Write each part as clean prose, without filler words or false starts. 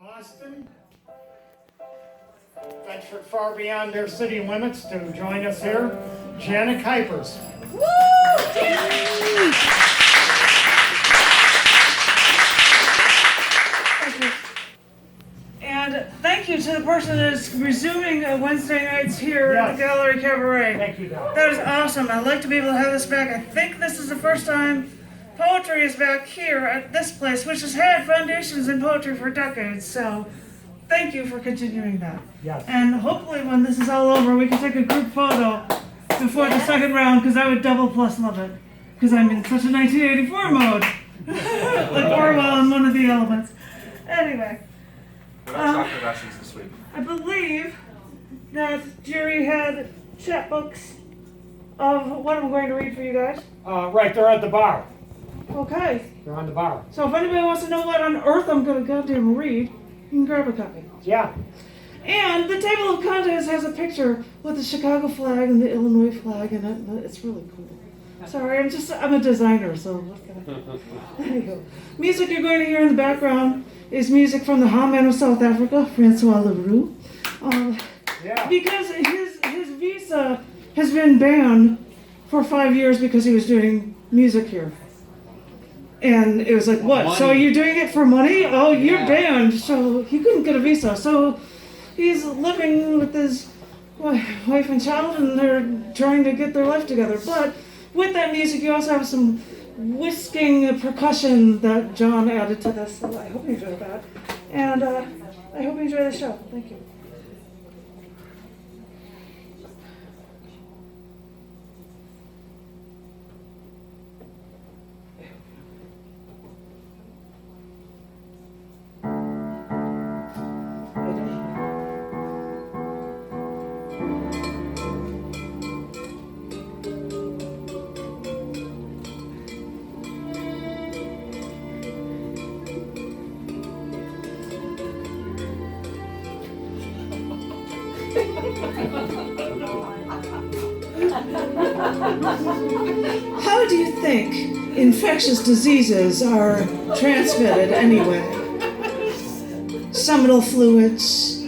Austin ventured far beyond their city limits to join us here. Janet Kuypers. Woo! Thank you. And thank you to the person that is resuming Wednesday nights here at the Gallery Cabaret. Thank you, Doc. That is awesome. I'd like to be able to have this back. I think this is the first time poetry is back here at this place, which has had foundations in poetry for decades. So thank you for continuing that. Yes. And hopefully when this is all over, we can take a group photo before the second round, because I would double plus love it. Because I'm in such a 1984 mode. Like Orwell in One of the Elements. Anyway. We're not talking rations this week. I believe that Jerry had chapbooks of what I'm going to read for you guys. Right, they're at the bar. Okay. They're on the bar. So if anybody wants to know what on earth I'm going to goddamn read, you can grab a copy. Yeah. And the table of contents has a picture with the Chicago flag and the Illinois flag in it. It's really cool. Sorry, I'm a designer, so what can I... Anywho. Music you're going to hear in the background is music from the Hangman of South Africa, Francois Leroux. Because his visa has been banned for 5 years because he was doing music here. And it was like, what? Money. So you're doing it for money? Oh, you're banned. So he couldn't get a visa. So he's living with his wife and child, and they're trying to get their life together. But with that music, you also have some whisking percussion that John added to this. So I hope you enjoy that. And I hope you enjoy the show. Thank you. How do you think infectious diseases are transmitted anyway? Seminal fluids,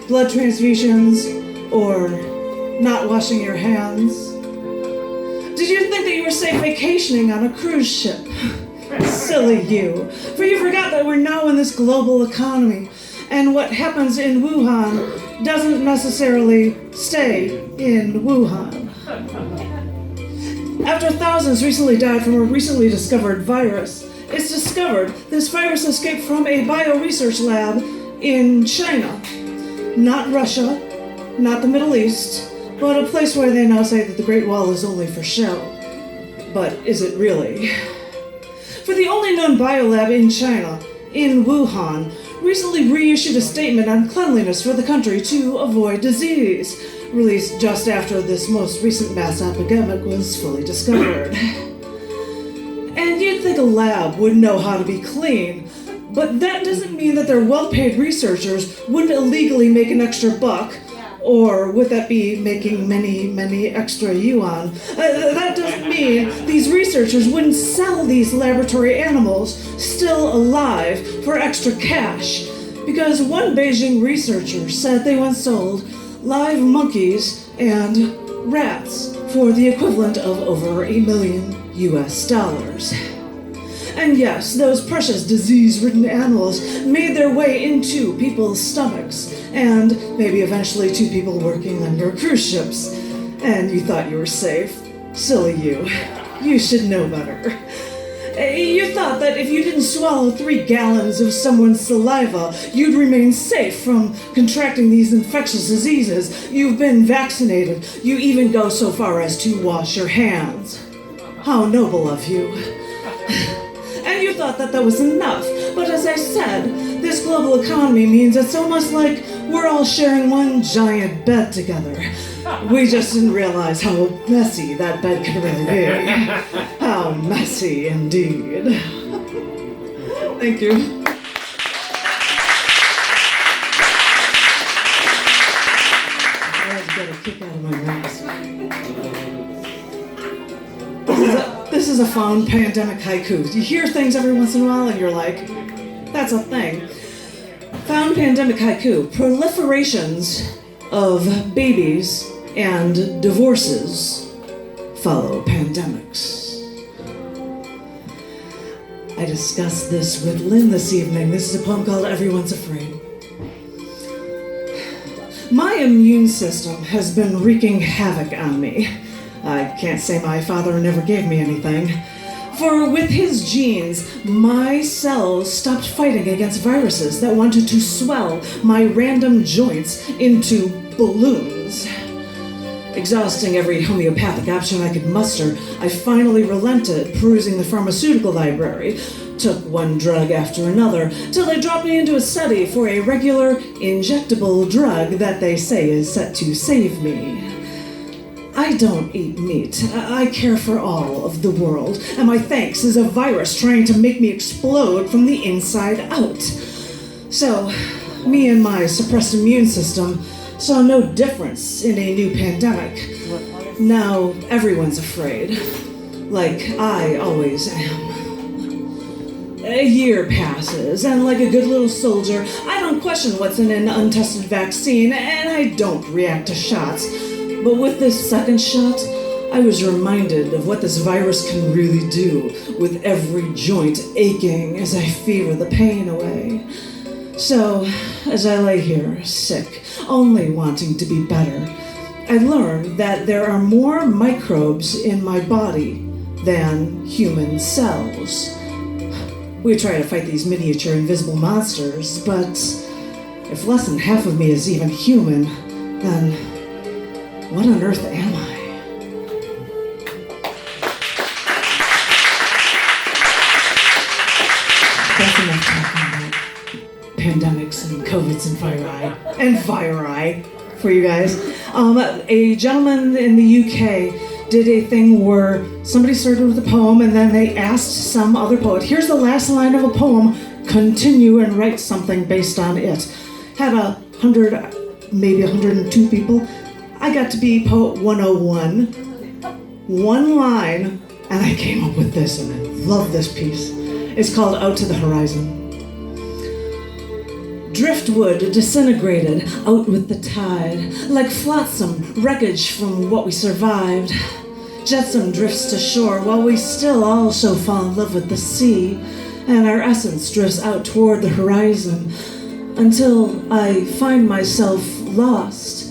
blood transfusions, or not washing your hands? Did you think that you were safe vacationing on a cruise ship? Silly you. For you forgot that we're now in this global economy, and what happens in Wuhan doesn't necessarily stay in Wuhan. After thousands recently died from a recently discovered virus, it's discovered this virus escaped from a bio-research lab in China. Not Russia, not the Middle East, but a place where they now say that the Great Wall is only for show. But is it really? For the only known biolab in China, in Wuhan, recently reissued a statement on cleanliness for the country to avoid disease, released just after this most recent mass epidemic was fully discovered. And you'd think a lab would know how to be clean, but that doesn't mean that their well-paid researchers wouldn't illegally make an extra buck, or would that be making many extra yuan? That doesn't mean these researchers wouldn't sell these laboratory animals still alive for extra cash, because one Beijing researcher said they once sold live monkeys and rats for the equivalent of over $1 million. And yes, those precious disease-ridden animals made their way into people's stomachs, and maybe eventually to people working on your cruise ships. And you thought you were safe. Silly you. You should know better. You thought that if you didn't swallow 3 gallons of someone's saliva, you'd remain safe from contracting these infectious diseases. You've been vaccinated. You even go so far as to wash your hands. How noble of you. And you thought that was enough. But as I said, this global economy means it's almost like we're all sharing one giant bed together. We just didn't realize how messy that bed could really be. How messy indeed. Thank you. I'm glad to get a kick out of my mask. This is a fun pandemic haiku. You hear things every once in a while and you're like, that's a thing. Found pandemic haiku. Proliferations of babies and divorces follow pandemics. I discussed this with Lynn this evening. This is a poem called Everyone's Afraid. My immune system has been wreaking havoc on me. I can't say my father never gave me anything. For with his genes, my cells stopped fighting against viruses that wanted to swell my random joints into balloons. Exhausting every homeopathic option I could muster, I finally relented, perusing the pharmaceutical library. Took one drug after another, till they dropped me into a study for a regular, injectable drug that they say is set to save me. I don't eat meat. I care for all of the world, and my thanks is a virus trying to make me explode from the inside out. So, me and my suppressed immune system saw no difference in a new pandemic. Now everyone's afraid, like I always am. A year passes, and like a good little soldier, I don't question what's in an untested vaccine, and I don't react to shots. But with this second shot, I was reminded of what this virus can really do, with every joint aching as I fever the pain away. So, as I lay here, sick, only wanting to be better, I learned that there are more microbes in my body than human cells. We try to fight these miniature invisible monsters, but if less than half of me is even human, then what on earth am I? That's enough talking about pandemics and COVIDs and viri for you guys. A gentleman in the UK did a thing where somebody started with a poem and then they asked some other poet, here's the last line of a poem, continue and write something based on it. Had 100, maybe 102 people. I got to be poet 101, one line, and I came up with this, and I love this piece. It's called Out to the Horizon. Driftwood disintegrated out with the tide, like flotsam, wreckage from what we survived. Jetsam drifts to shore while we still also fall in love with the sea, and our essence drifts out toward the horizon, until I find myself lost,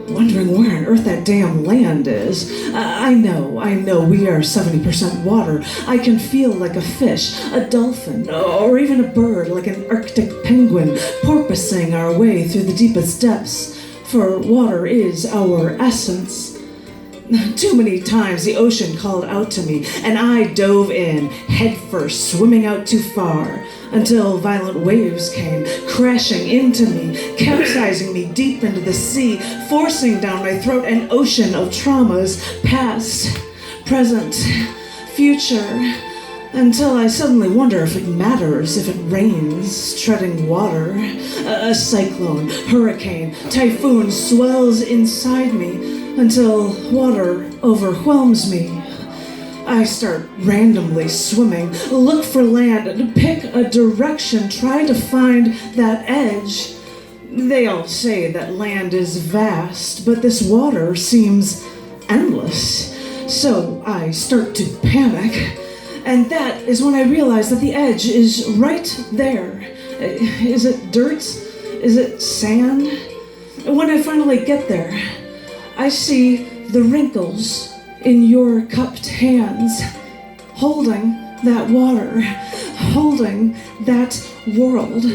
wondering where on earth that damn land is. I know, we are 70% water. I can feel like a fish, a dolphin, or even a bird, like an Arctic penguin, porpoising our way through the deepest depths, for water is our essence. Too many times the ocean called out to me, and I dove in, headfirst, swimming out too far, until violent waves came, crashing into me, capsizing me deep into the sea, forcing down my throat an ocean of traumas, past, present, future, until I suddenly wonder if it matters if it rains, treading water. A cyclone, hurricane, typhoon swells inside me, until water overwhelms me. I start randomly swimming, look for land, pick a direction, try to find that edge. They all say that land is vast, but this water seems endless. So I start to panic, and that is when I realize that the edge is right there. Is it dirt? Is it sand? And when I finally get there, I see the wrinkles in your cupped hands, holding that water, holding that world.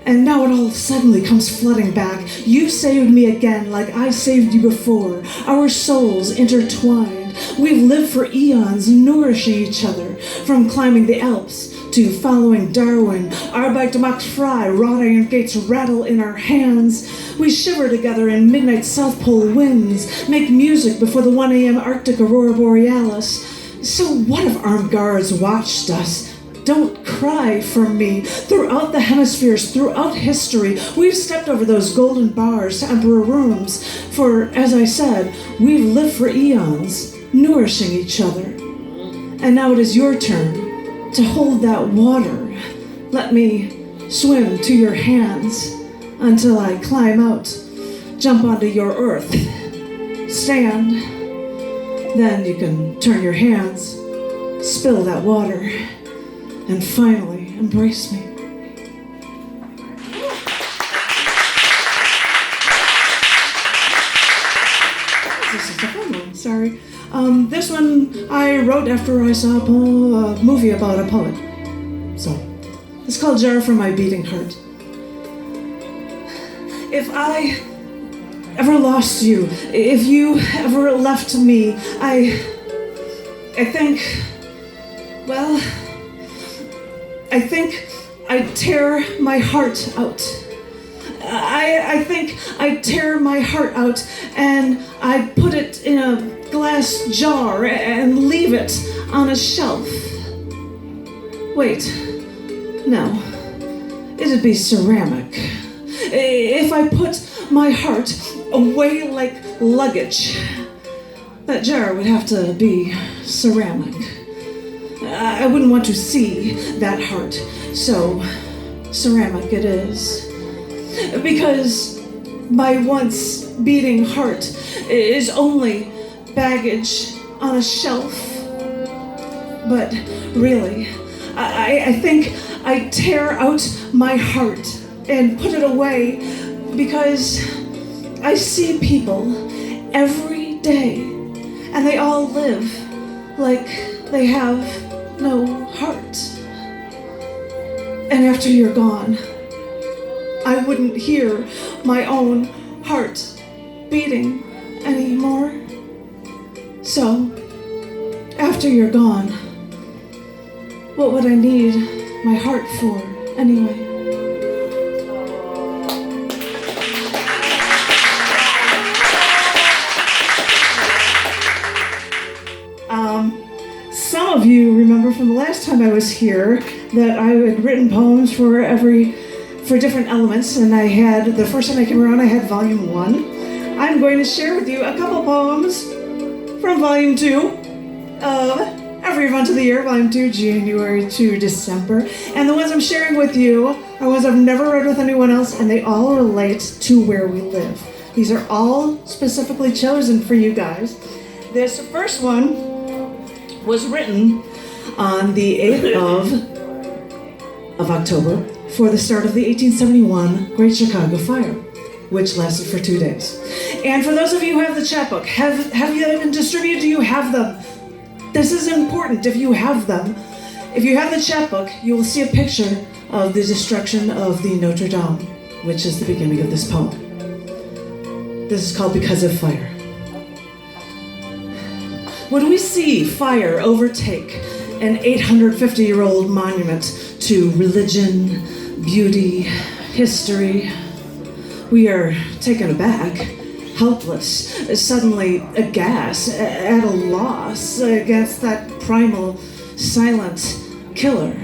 And now it all suddenly comes flooding back. You saved me again like I saved you before. Our souls intertwined. We've lived for eons, nourishing each other, from climbing the Alps to following Darwin. Arbeit macht frei, rod iron gates rattle in our hands. We shiver together in midnight South Pole winds, make music before the 1 a.m. Arctic aurora borealis. So what if armed guards watched us? Don't cry for me. Throughout the hemispheres, throughout history, we've stepped over those golden bars to emperor rooms. For, as I said, we've lived for eons, nourishing each other. And now it is your turn to hold that water. Let me swim to your hands until I climb out, jump onto your earth, stand. Then you can turn your hands, spill that water, and finally embrace me. This is a fun one, sorry. This one I wrote after I saw a movie about a poet. So, it's called Jar for My Beating Heart. If I ever lost you, if you ever left me, I think I'd tear my heart out. I think I'd tear my heart out and I'd put it in a glass jar and leave it on a shelf. Wait, no, it'd be ceramic. If I put my heart away like luggage, that jar would have to be ceramic. I wouldn't want to see that heart, so ceramic it is. Because my once beating heart is only baggage on a shelf. But really, I think I tear out my heart and put it away because I see people every day and they all live like they have no heart. And after you're gone, I wouldn't hear my own heart beating anymore. So, after you're gone, what would I need my heart for anyway? Some of you remember from the last time I was here that I had written poems for different elements, and I had, the first time I came around, I had volume 1. I'm going to share with you a couple poems from volume 2 of every month of the year, volume 2, January to December. And the ones I'm sharing with you are ones I've never read with anyone else, and they all relate to where we live. These are all specifically chosen for you guys. This first one was written on the 8th of October for the start of the 1871 Great Chicago Fire, which lasted for 2 days. And for those of you who have the chapbook, have you been distributed? Do you have them? This is important if you have them. If you have the chapbook, you will see a picture of the destruction of the Notre Dame, which is the beginning of this poem. This is called Because of Fire. When we see fire overtake an 850-year-old monument to religion, beauty, history, we are taken aback, helpless, suddenly aghast, at a loss against that primal, silent killer.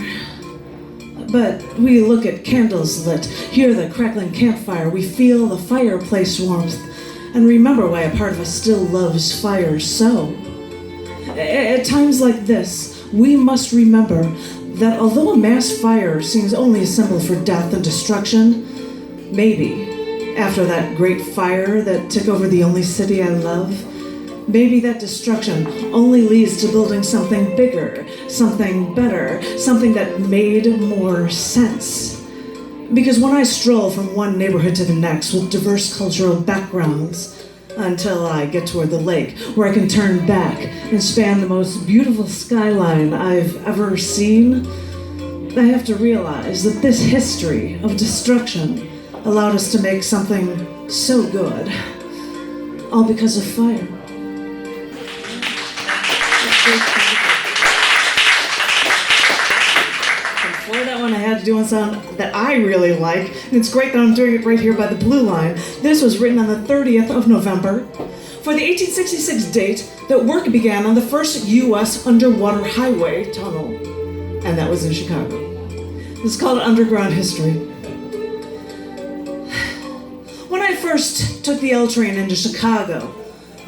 But we look at candles lit, hear the crackling campfire, we feel the fireplace warmth, and remember why a part of us still loves fire so. At times like this, we must remember that although a mass fire seems only a symbol for death and destruction, maybe after that great fire that took over the only city I love, maybe that destruction only leads to building something bigger, something better, something that made more sense. Because when I stroll from one neighborhood to the next with diverse cultural backgrounds, until I get toward the lake, where I can turn back and span the most beautiful skyline I've ever seen, I have to realize that this history of destruction allowed us to make something so good, all because of fire. Before that one, I had to do one song that I really like, and it's great that I'm doing it right here by the blue line. This was written on the 30th of November for the 1866 date that work began on the first U.S. underwater highway tunnel, and that was in Chicago. This is called Underground History. When I first took the L train into Chicago,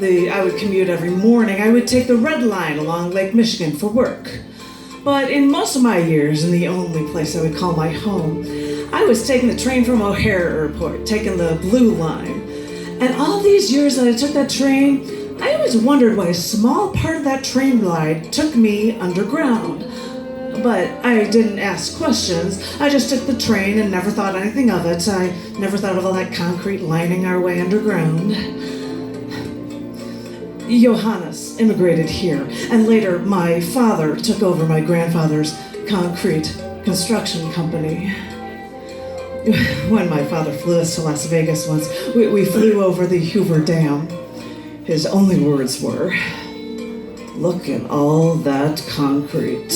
I would commute every morning. I would take the Red Line along Lake Michigan for work. But in most of my years, in the only place I would call my home, I was taking the train from O'Hare Airport, taking the blue line. And all these years that I took that train, I always wondered why a small part of that train ride took me underground. But I didn't ask questions. I just took the train and never thought anything of it. I never thought of all that concrete lining our way underground. Johannes immigrated here, and later my father took over my grandfather's concrete construction company. When my father flew us to Las Vegas once, we flew over the Hoover Dam. His only words were, "Look at all that concrete."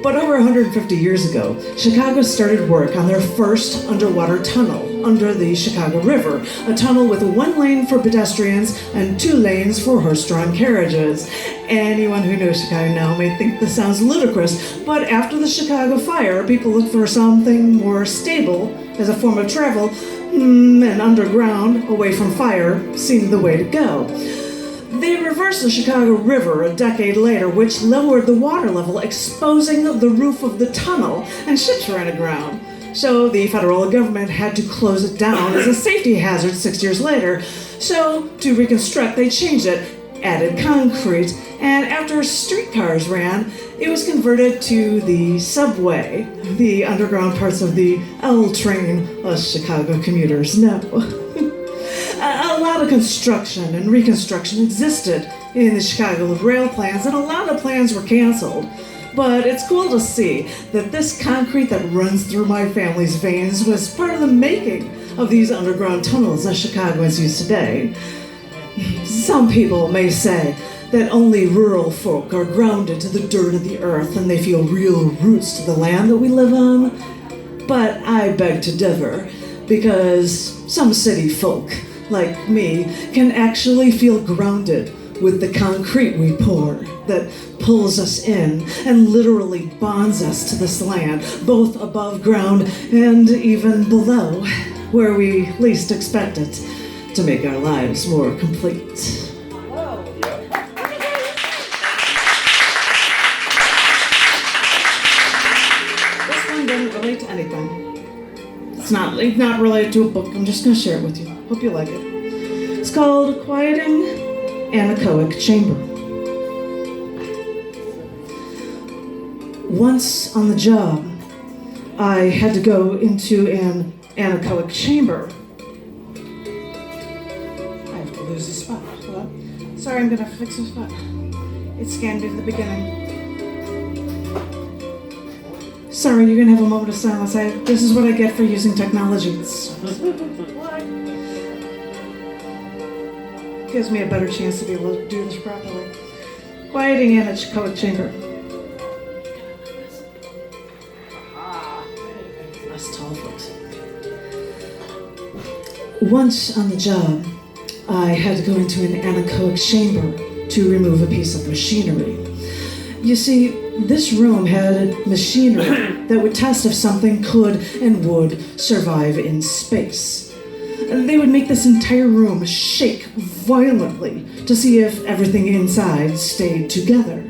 But over 150 years ago, Chicago started work on their first underwater tunnel under the Chicago River, a tunnel with 1 lane for pedestrians and 2 lanes for horse-drawn carriages. Anyone who knows Chicago now may think this sounds ludicrous, but after the Chicago fire, people looked for something more stable as a form of travel, and underground, away from fire, seemed the way to go. They reversed the Chicago River a decade later, which lowered the water level, exposing the roof of the tunnel, and ships ran aground. So the federal government had to close it down as a safety hazard 6 years later. So to reconstruct, they changed it, added concrete, and after streetcars ran, it was converted to the subway, the underground parts of the L train, us Chicago commuters know. A lot of construction and reconstruction existed in the Chicago rail plans, and a lot of plans were canceled. But it's cool to see that this concrete that runs through my family's veins was part of the making of these underground tunnels that Chicagoans use today. Some people may say that only rural folk are grounded to the dirt of the earth and they feel real roots to the land that we live on. But I beg to differ, because some city folk, like me, can actually feel grounded with the concrete we pour that pulls us in and literally bonds us to this land, both above ground and even below, where we least expect it, to make our lives more complete. This one doesn't relate to anything. It's not related to a book. I'm just going to share it with you. Hope you like it. It's called Quieting Anechoic Chamber. Once on the job, I had to go into an anechoic chamber. I have to lose the spot. Hold on. Sorry, I'm going to fix the spot. It scanned me to the beginning. Sorry, you're going to have a moment of silence. This is what I get for using technology. Gives me a better chance to be able to do this properly. Quieting Anechoic Chamber. Us tall folks. Once on the job, I had to go into an anechoic chamber to remove a piece of machinery. You see, this room had machinery that would test if something could and would survive in space. They would make this entire room shake violently to see if everything inside stayed together.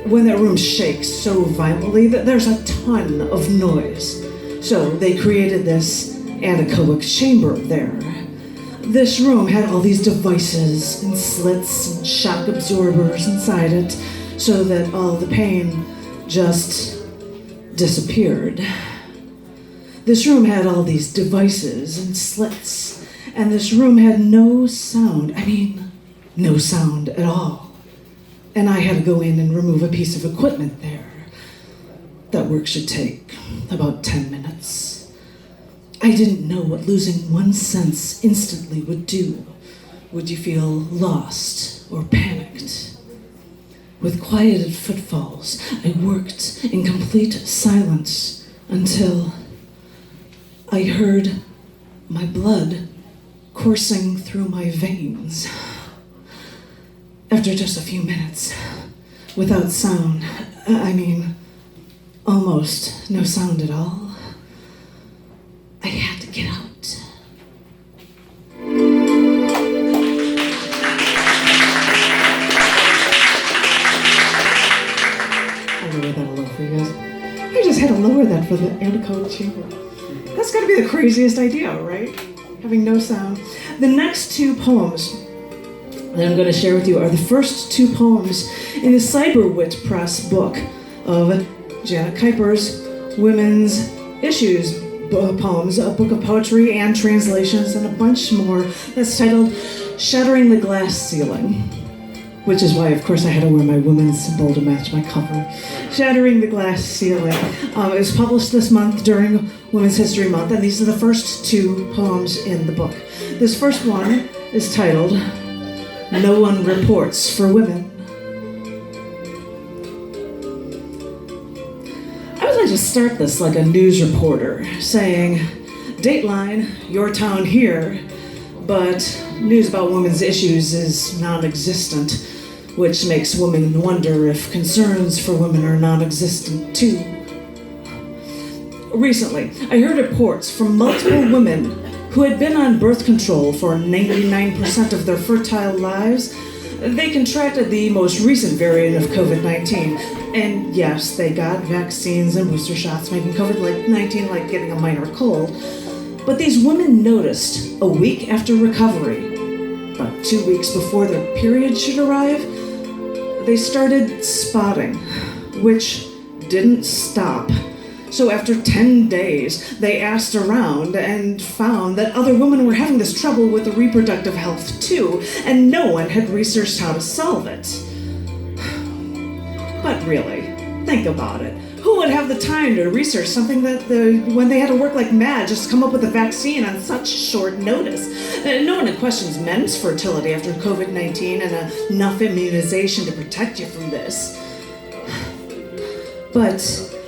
When that room shakes so violently that there's a ton of noise. So they created this anechoic chamber there. This room had all these devices and slits and shock absorbers inside it so that all the pain just disappeared. This room had all these devices and slits, and this room had no sound. I mean, no sound at all. And I had to go in and remove a piece of equipment there. That work should take about 10 minutes. I didn't know what losing one sense instantly would do. Would you feel lost or panicked? With quieted footfalls, I worked in complete silence until I heard my blood coursing through my veins. After just a few minutes, without sound, almost no sound at all, I had to get out. I lower that a little for you guys. I just had to lower that for the Anechoic Chamber. That's got to be the craziest idea, right? Having no sound. The next two poems that I'm going to share with you are the first two poems in the Cyberwit Press book of Janet Kuypers' Women's Issues poems, a book of poetry and translations and a bunch more that's titled Shattering the Glass Ceiling, which is why, of course, I had to wear my women's symbol to match my cover. Shattering the Glass Ceiling. It was published this month during Women's History Month, and these are the first two poems in the book. This first one is titled No One Reports for Women. I would like to start this like a news reporter, saying, Dateline, your town here, but news about women's issues is non-existent, which makes women wonder if concerns for women are non-existent too. Recently, I heard reports from multiple women who had been on birth control for 99% of their fertile lives. They contracted the most recent variant of COVID-19. And yes, they got vaccines and booster shots, making COVID-19 like getting a minor cold. But these women noticed a week after recovery, about 2 weeks before their period should arrive, they started spotting, which didn't stop. So after 10 days, they asked around and found that other women were having this trouble with reproductive health too, and no one had researched how to solve it. But really, think about it. Who would have the time to research something when they had to work like mad just to come up with a vaccine on such short notice? No one questions men's fertility after COVID-19 and enough immunization to protect you from this. But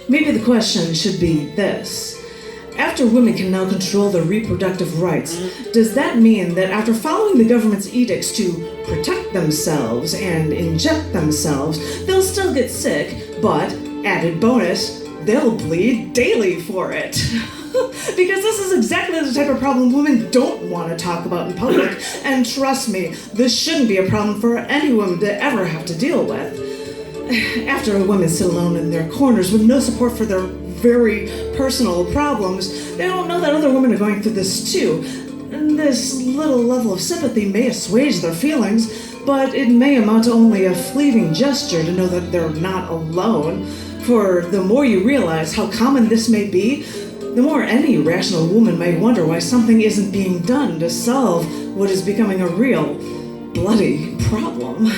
maybe the question should be this. After women can now control their reproductive rights, does that mean that after following the government's edicts to protect themselves and inject themselves, they'll still get sick, but, added bonus, they'll bleed daily for it? Because this is exactly the type of problem women don't want to talk about in public, and trust me, this shouldn't be a problem for any woman to ever have to deal with. After women sit alone in their corners with no support for their very personal problems, they don't know that other women are going through this too. And this little level of sympathy may assuage their feelings, but it may amount to only a fleeting gesture to know that they're not alone. For the more you realize how common this may be, the more any rational woman may wonder why something isn't being done to solve what is becoming a real, bloody problem.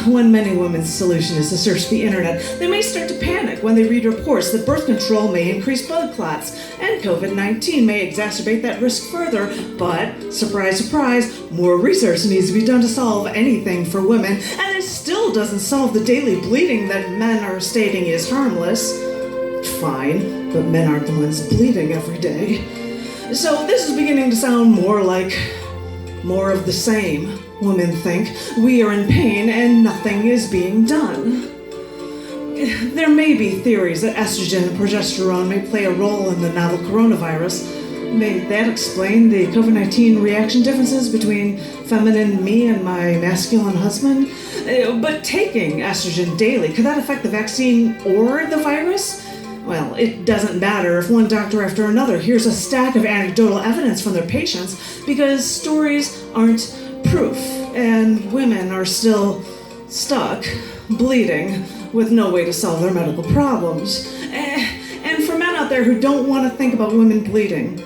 When many women's solution is to search the internet, they may start to panic when they read reports that birth control may increase blood clots, and COVID-19 may exacerbate that risk further, but, surprise, surprise, more research needs to be done to solve anything for women, and it still doesn't solve the daily bleeding that men are stating is harmless. Fine, but men aren't the ones bleeding every day. So this is beginning to sound more like more of the same. Women think we are in pain and nothing is being done. There may be theories that estrogen and progesterone may play a role in the novel coronavirus. May that explain the COVID-19 reaction differences between feminine me and my masculine husband? But taking estrogen daily, could that affect the vaccine or the virus? Well, it doesn't matter if one doctor after another hears a stack of anecdotal evidence from their patients, because stories aren't proof, and women are still stuck, bleeding, with no way to solve their medical problems. And for men out there who don't want to think about women bleeding,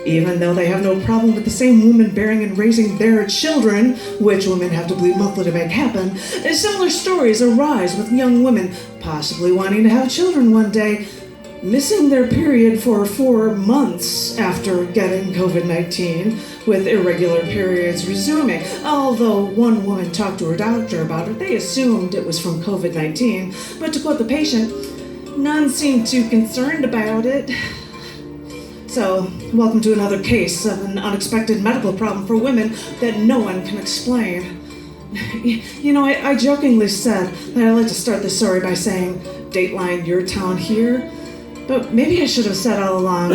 even though they have no problem with the same woman bearing and raising their children, which women have to bleed monthly to make happen, similar stories arise with young women possibly wanting to have children one day, missing their period for 4 months after getting COVID-19, with irregular periods resuming. Although one woman talked to her doctor about it, they assumed it was from COVID-19, but to quote the patient, none seemed too concerned about it. So, welcome to another case of an unexpected medical problem for women that no one can explain. You know, I jokingly said that I'd like to start this story by saying, Dateline, your town here. But maybe I should have said all along,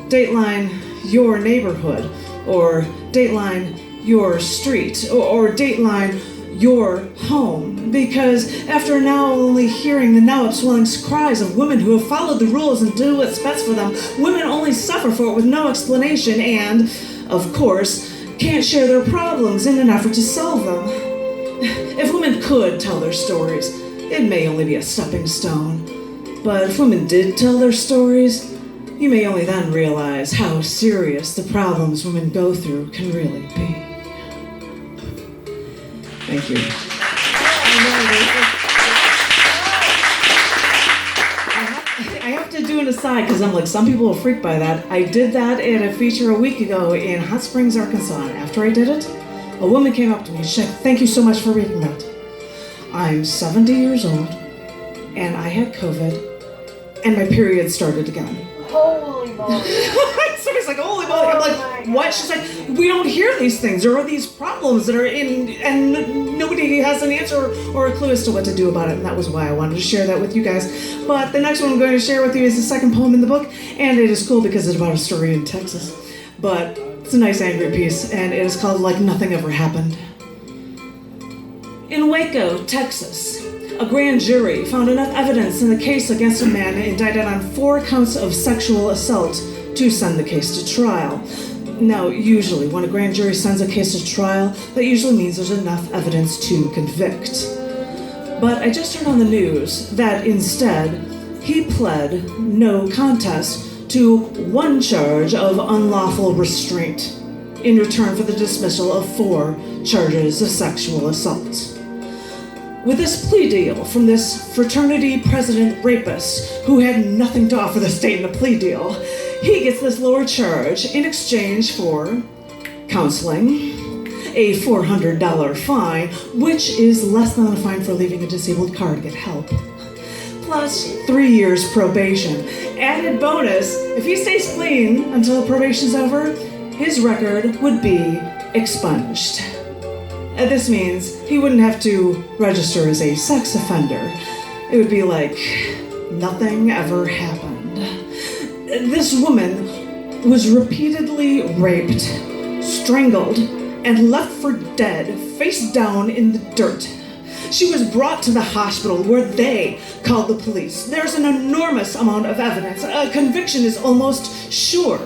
Dateline, your neighborhood, or Dateline, your street, or Dateline, your home. Because after now only hearing the now upswelling cries of women who have followed the rules and do what's best for them, women only suffer for it with no explanation and, of course, can't share their problems in an effort to solve them. If women could tell their stories, it may only be a stepping stone. But if women did tell their stories, you may only then realize how serious the problems women go through can really be. Thank you. I have to do an aside because I'm like, some people will freak by that. I did that in a feature a week ago in Hot Springs, Arkansas. And after I did it, a woman came up to me and said, "Thank you so much for reading that. I'm 70 years old and I had COVID and my period started again." Holy moly. Somebody's like, "Holy moly." I'm like, "What?" She's like, "We don't hear these things. There are these problems that are in, and nobody has an answer or a clue as to what to do about it." And that was why I wanted to share that with you guys. But the next one I'm going to share with you is the second poem in the book, and it is cool because it's about a story in Texas. But it's a nice angry piece, and it is called Like Nothing Ever Happened. In Waco, Texas, a grand jury found enough evidence in the case against a man indicted on 4 counts of sexual assault to send the case to trial. Now, usually, when a grand jury sends a case to trial, that usually means there's enough evidence to convict. But I just heard on the news that instead, he pled no contest to 1 charge of unlawful restraint in return for the dismissal of 4 charges of sexual assault. With this plea deal from this fraternity president rapist who had nothing to offer the state in a plea deal, he gets this lower charge in exchange for counseling, a $400 fine, which is less than a fine for leaving a disabled car to get help, plus 3 years probation. Added bonus, if he stays clean until probation's over, his record would be expunged. This means he wouldn't have to register as a sex offender. It would be like nothing ever happened. This woman was repeatedly raped, strangled, and left for dead, face down in the dirt. She was brought to the hospital where they called the police. There's an enormous amount of evidence. A conviction is almost sure.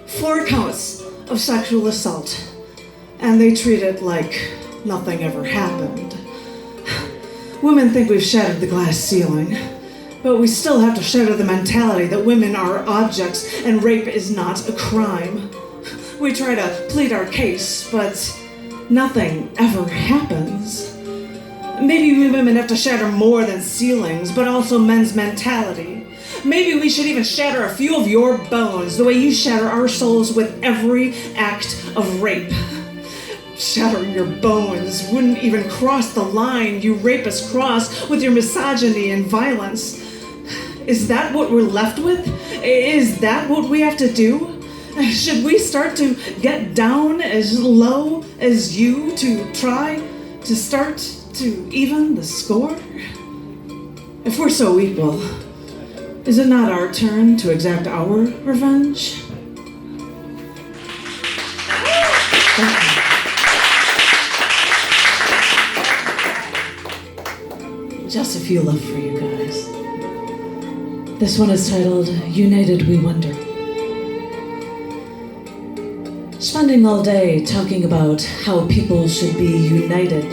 4 counts of sexual assault. And they treat it like nothing ever happened. Women think we've shattered the glass ceiling, but we still have to shatter the mentality that women are objects and rape is not a crime. We try to plead our case, but nothing ever happens. Maybe we women have to shatter more than ceilings, but also men's mentality. Maybe we should even shatter a few of your bones the way you shatter our souls with every act of rape. Shattering your bones wouldn't even cross the line you rapists cross with your misogyny and violence. Is that what we're left with? Is that what we have to do? Should we start to get down as low as you to try to start to even the score? If we're so equal, is it not our turn to exact our revenge? Thank you. Just a few left for you guys. This one is titled, United We Wonder. Spending all day talking about how people should be united,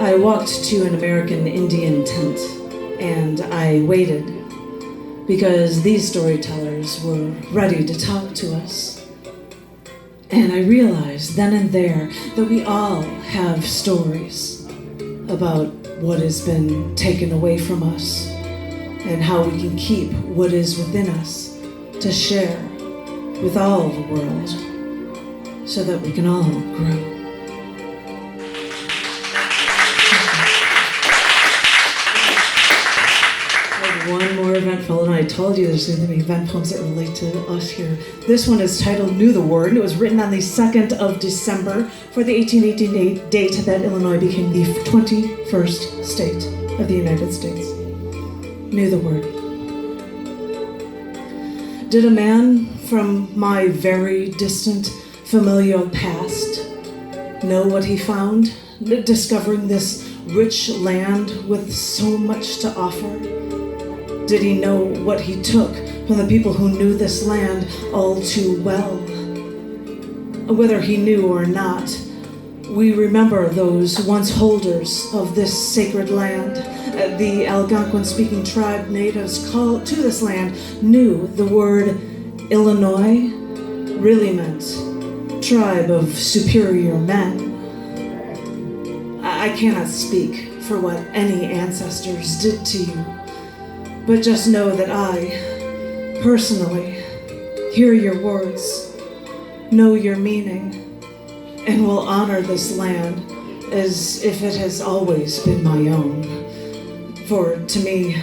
I walked to an American Indian tent and I waited because these storytellers were ready to talk to us. And I realized then and there that we all have stories about what has been taken away from us and how we can keep what is within us to share with all the world so that we can all grow. One more eventful, and I told you there's going to be event poems that relate to us here. This one is titled Knew the Word, and it was written on the 2nd of December for the 1818 date that Illinois became the 21st state of the United States. Knew the Word. Did a man from my very distant familial past know what he found discovering this rich land with so much to offer? Did he know what he took from the people who knew this land all too well? Whether he knew or not, we remember those once holders of this sacred land. The Algonquin-speaking tribe natives called to this land knew the word Illinois really meant tribe of superior men. I cannot speak for what any ancestors did to you, but just know that I, personally, hear your words, know your meaning, and will honor this land as if it has always been my own. For to me,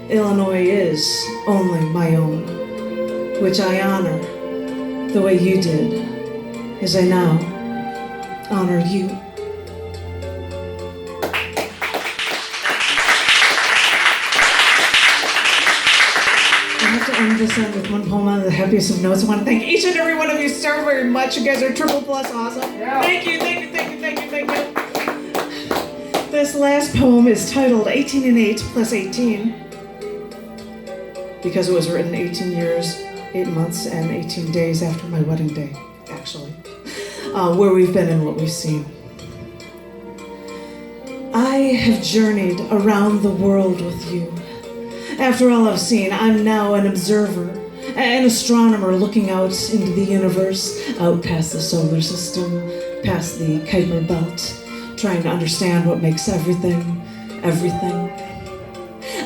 Illinois is only my own, which I honor the way you did, as I now honor you. End this end with one poem on the happiest of notes. I want to thank each and every one of you so very much. You guys are triple plus awesome. Yeah. Thank you. This last poem is titled 18 and 8 plus 18 because it was written 18 years, 8 months, and 18 days after my wedding day, actually. Where we've been and what we've seen. I have journeyed around the world with you. After all I've seen, I'm now an observer, an astronomer looking out into the universe, out past the solar system, past the Kuiper belt, trying to understand what makes everything, everything.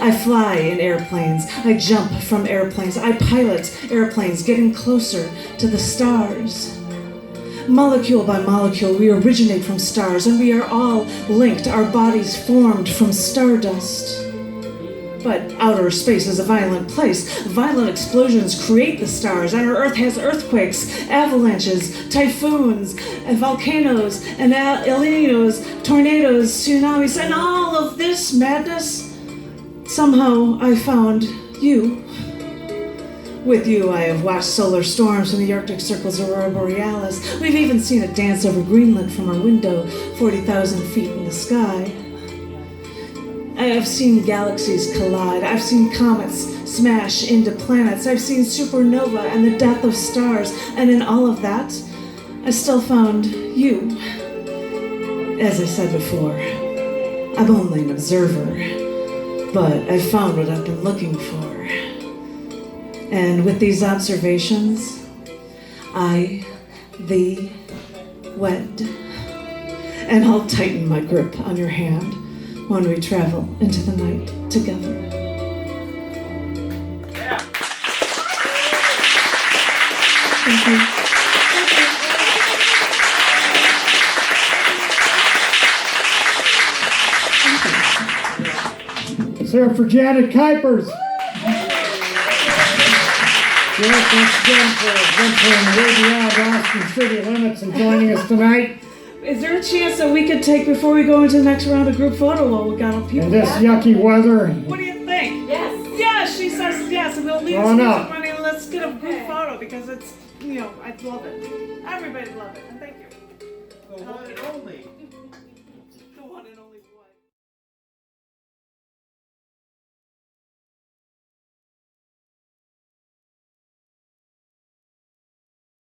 I fly in airplanes, I jump from airplanes, I pilot airplanes getting closer to the stars. Molecule by molecule, we originate from stars, and we are all linked, our bodies formed from stardust. But outer space is a violent place. Violent explosions create the stars, and our Earth has earthquakes, avalanches, typhoons, and volcanoes, and El Niños, tornadoes, tsunamis, and all of this madness. Somehow I found you. With you, I have watched solar storms from the Arctic Circle's aurora borealis. We've even seen it dance over Greenland from our window, 40,000 feet in the sky. I have seen galaxies collide. I've seen comets smash into planets. I've seen supernova and the death of stars. And in all of that, I still found you. As I said before, I'm only an observer, but I found what I've been looking for. And with these observations, I thee wed. And I'll tighten my grip on your hand when we travel into the night together. Yeah. Thank you. Let's hear it for Janet Kuypers. Yes, thanks again for venturing way beyond Austin city limits and joining us tonight. Is there a chance that we could take, before we go into the next round, a group photo while we got all people? In this yucky weather. What do you think? Yes. Yes, she says yes. We'll leave Come on this up. money and let's get a group photo because it's, I'd love it. Everybody'd love it. And thank you. The one and only